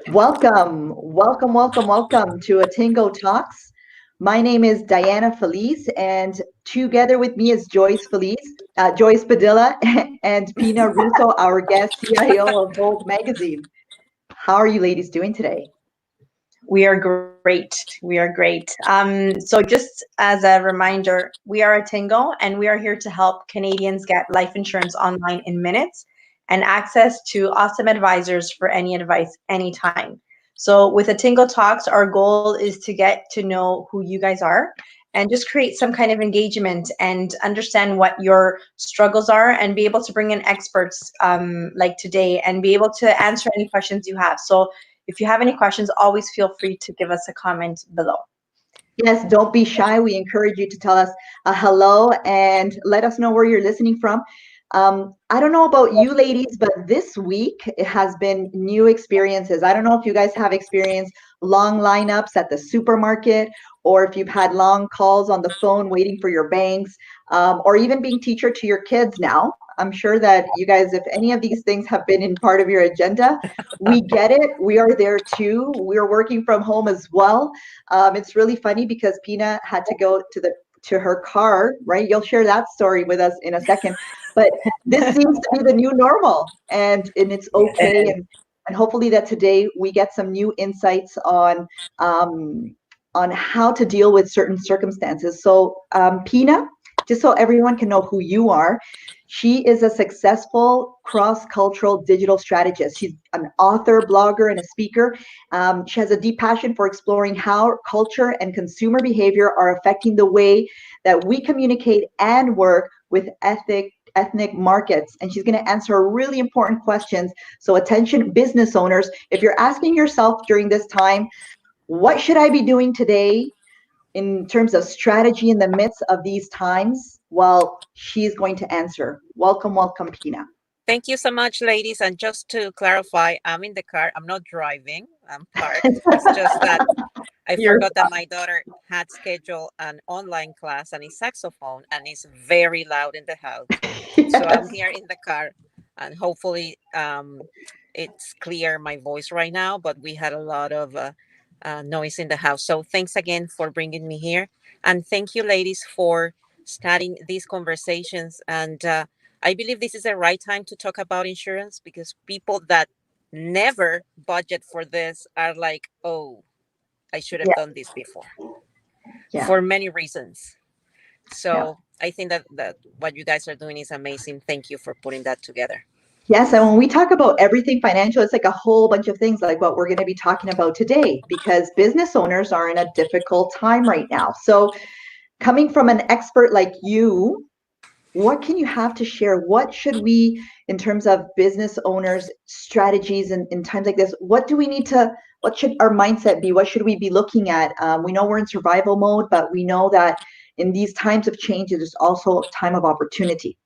Welcome to Attingo Talks. My name is Diana Felice, and together with me is Joyce Padilla, and Pina Russo, our guest CIO of Vogue Magazine. How are you ladies doing today? We are great. We are great. So just as a reminder, we are a Tingo and we are here to help Canadians get life insurance online in minutes and access to awesome advisors for any advice anytime. So with the Tingo Talks, our goal is to get to know who you guys are and just create some kind of engagement and understand what your struggles are and be able to bring in experts like today and be able to answer any questions you have. So if you have any questions, always feel free to give us a comment below. Yes, don't be shy. We encourage you to tell us a hello and let us know where you're listening from. I don't know about you ladies, but this week it has been new experiences. I don't know if you guys have experienced long lineups at the supermarket or if you've had long calls on the phone waiting for your banks, or even being teacher to your kids now. I'm sure that you guys, if any of these things have been in part of your agenda, we get it. We are there too. We're working from home as well. It's really funny because Pina had to go to her car, right? You'll share that story with us in a second. But this seems to be the new normal, and it's okay. And hopefully that today we get some new insights on how to deal with certain circumstances. So Pina, just so everyone can know who you are, she is a successful cross-cultural digital strategist. She's an author, blogger, and a speaker. She has a deep passion for exploring how culture and consumer behavior are affecting the way that we communicate and work with ethnic markets. And she's going to answer really important questions. So attention business owners, if you're asking yourself during this time, what should I be doing today in terms of strategy in the midst of these times? Well, she's going to answer. Welcome, Pina. Thank you so much, ladies. And just to clarify, I'm in the car. I'm not driving. I'm parked. It's just that I forgot that my daughter had scheduled an online class and a saxophone, and it's very loud in the house. Yes. So I'm here in the car, and hopefully it's clear my voice right now. But we had a lot of noise in the house. So thanks again for bringing me here, and thank you, ladies, for starting these conversations. And I believe this is the right time to talk about insurance because people that never budget for this are like, oh, I should have done this before for many reasons. So I think that what you guys are doing is amazing. Thank you for putting that together. Yes, and when we talk about everything financial, it's like a whole bunch of things like what we're going to be talking about today because business owners are in a difficult time right now. So coming from an expert like you, what can you have to share? What should we, in terms of business owners, strategies in times like this, what should our mindset be? What should we be looking at? We know we're in survival mode, but we know that in these times of change, there's also a time of opportunity.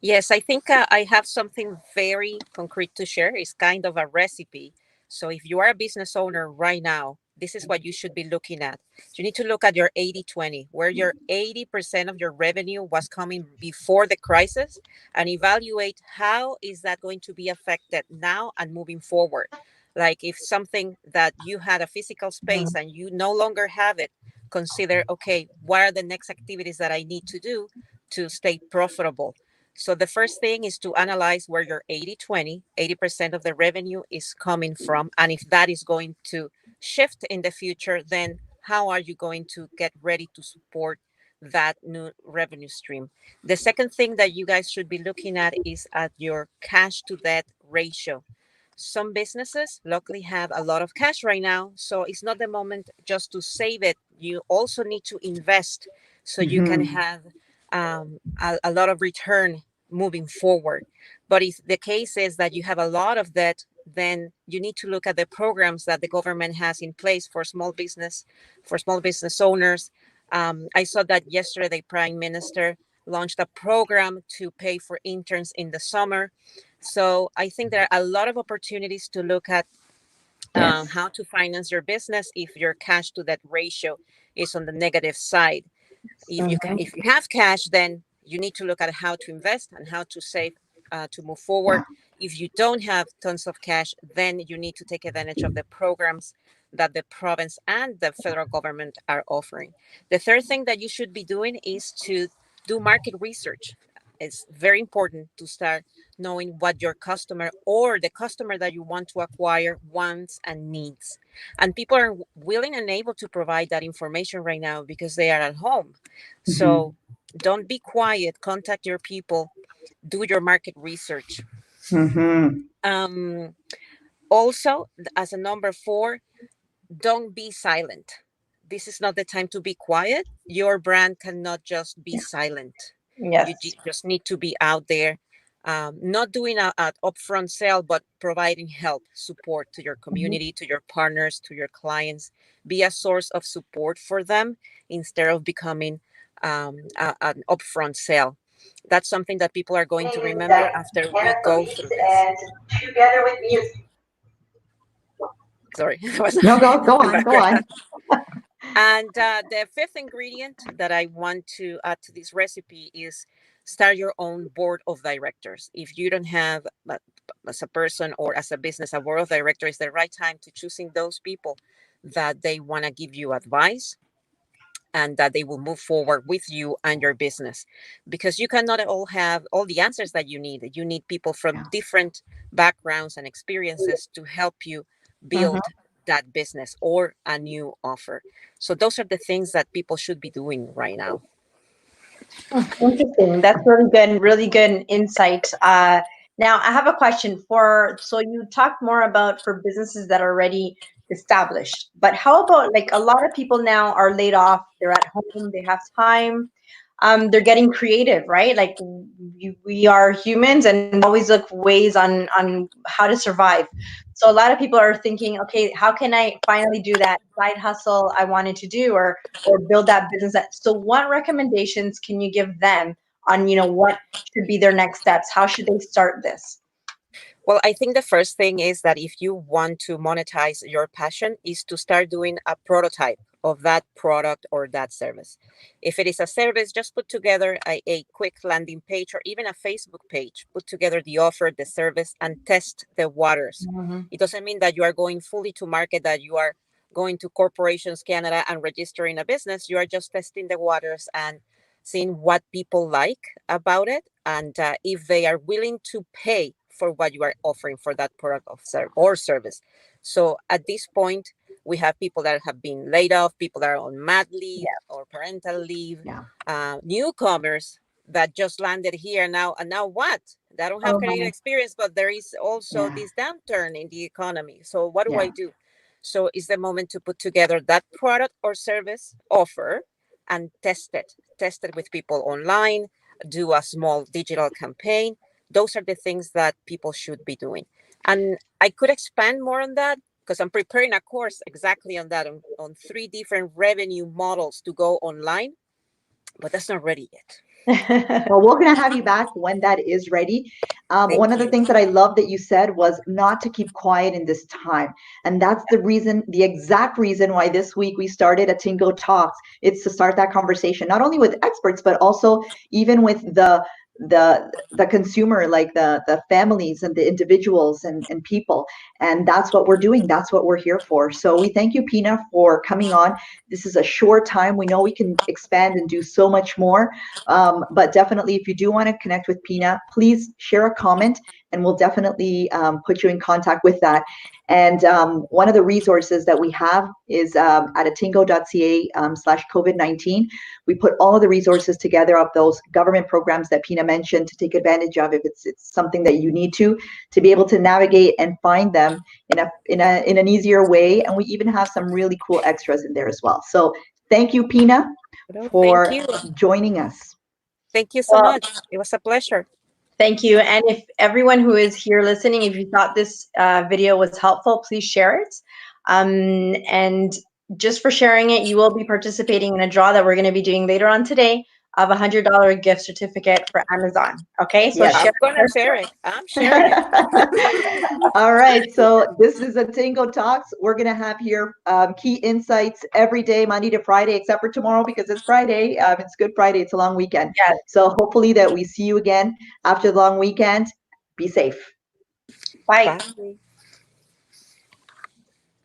Yes, I think I have something very concrete to share. It's kind of a recipe. So if you are a business owner right now, this is what you should be looking at. You need to look at your 80-20, where your 80% of your revenue was coming before the crisis, and evaluate how is that going to be affected now and moving forward. Like if something that you had a physical space and you no longer have it, consider, okay, what are the next activities that I need to do to stay profitable? So the first thing is to analyze where your 80-20, 80% of the revenue is coming from. And if that is going to shift in the future, then how are you going to get ready to support that new revenue stream? The second thing that you guys should be looking at is at your cash to debt ratio. Some businesses luckily have a lot of cash right now, so it's not the moment just to save it. You also need to invest so you can have a lot of return moving forward. But if the case is that you have a lot of debt, then you need to look at the programs that the government has in place for small business owners. I saw that yesterday the Prime Minister launched a program to pay for interns in the summer. So I think there are a lot of opportunities to look at how to finance your business if your cash to debt ratio is on the negative side. If you have cash, then you need to look at how to invest and how to save to move forward. If you don't have tons of cash, then you need to take advantage of the programs that the province and the federal government are offering. The third thing that you should be doing is to do market research. It's very important to start knowing what your customer or the customer that you want to acquire wants and needs. And people are willing and able to provide that information right now because they are at home. Mhm. So don't be quiet, contact your people, do your market research. Mhm. Um, Also, as a number four, don't be silent. This is not the time to be quiet. Your brand cannot just be silent. Yes. Just need to be out there, not doing an upfront sale, but providing help, support to your Mhm. community, to your partners, to your clients. Be a source of support for them instead of becoming an upfront sale. That's something that people are going to remember after we go through this. And together with me is Sorry, that was no, go on, go background. on. And the fifth ingredient that I want to add to this recipe is start your own board of directors. If you don't have, as a person or as a business, a board of directors, is the right time to choosing those people that they want to give you advice and that they will move forward with you and your business, because you cannot all have all the answers that you need. You need people from Yeah. different backgrounds and experiences to help you Mhm. build that business or a new offer. So those are the things that people should be doing right now. Interesting. That's really good insight. Now I have a question for, so you talked more about for businesses that are already established, but how about like a lot of people now are laid off, they're at home, they have time, they're getting creative, right? Like we are humans and always look ways on how to survive. So a lot of people are thinking, okay, how can I finally do that side hustle I wanted to do, or build that business? So what recommendations can you give them on, what should be their next steps? How should they start this? Well, I think the first thing is that if you want to monetize your passion is to start doing a prototype of that product or that service. If it is a service, just put together a quick landing page or even a Facebook page. Put together the offer, the service, and test the waters. Mhm. It doesn't mean that you are going fully to market, that you are going to Corporations Canada and registering a business. You are just testing the waters and seeing what people like about it, and if they are willing to pay for what you are offering for that product or service. So at this point, we have people that have been laid off, people that are on mat leave Yeah. or parental leave, Yeah. newcomers that just landed here now. And now what? They don't have Canadian Um, experience, but there is also Yeah. this downturn in the economy. So what do Yeah. I do? So it's the moment to put together that product or service offer and test it with people online, do a small digital campaign. Those are the things that people should be doing. And I could expand more on that because I'm preparing a course exactly on that, on three different revenue models to go online, but that's not ready yet. Well, we're going to have you back when that is ready. One Thank of the you. things that I love that you said was not to keep quiet in this time. And that's the reason, the exact reason why this week we started Attingo Talks. It's to start that conversation, not only with experts, but also even with the consumer, like the families and the individuals and people. And that's what we're doing. That's what we're here for. So we thank you, Pina, for coming on. This is a short time. We know we can expand and do so much more. But definitely, if you do want to connect with Pina, please share a comment and we'll definitely put you in contact with that. And one of the resources that we have is at attingo.ca slash COVID-19. We put all of the resources together of those government programs that Pina mentioned to take advantage of if it's something that you need to be able to navigate and find them in an easier way. And we even have some really cool extras in there as well. So thank you, Pina, No, thank for you. joining us. Thank you so well, much. It was a pleasure. thank you. And if everyone who is here listening, if you thought this video was helpful, please share it. And just for sharing it, you will be participating in a draw that we're going to be doing later on today of a $100 gift certificate for Amazon. Okay, so Yes. I'm share. going to share it. I'm sharing it. All right. So this is Attingo Talks. We're going to have here key insights every day, Monday to Friday, except for tomorrow because it's Friday. It's Good Friday. It's a long weekend. Yes. So hopefully that we see you again after the long weekend. Be safe. Bye. Bye.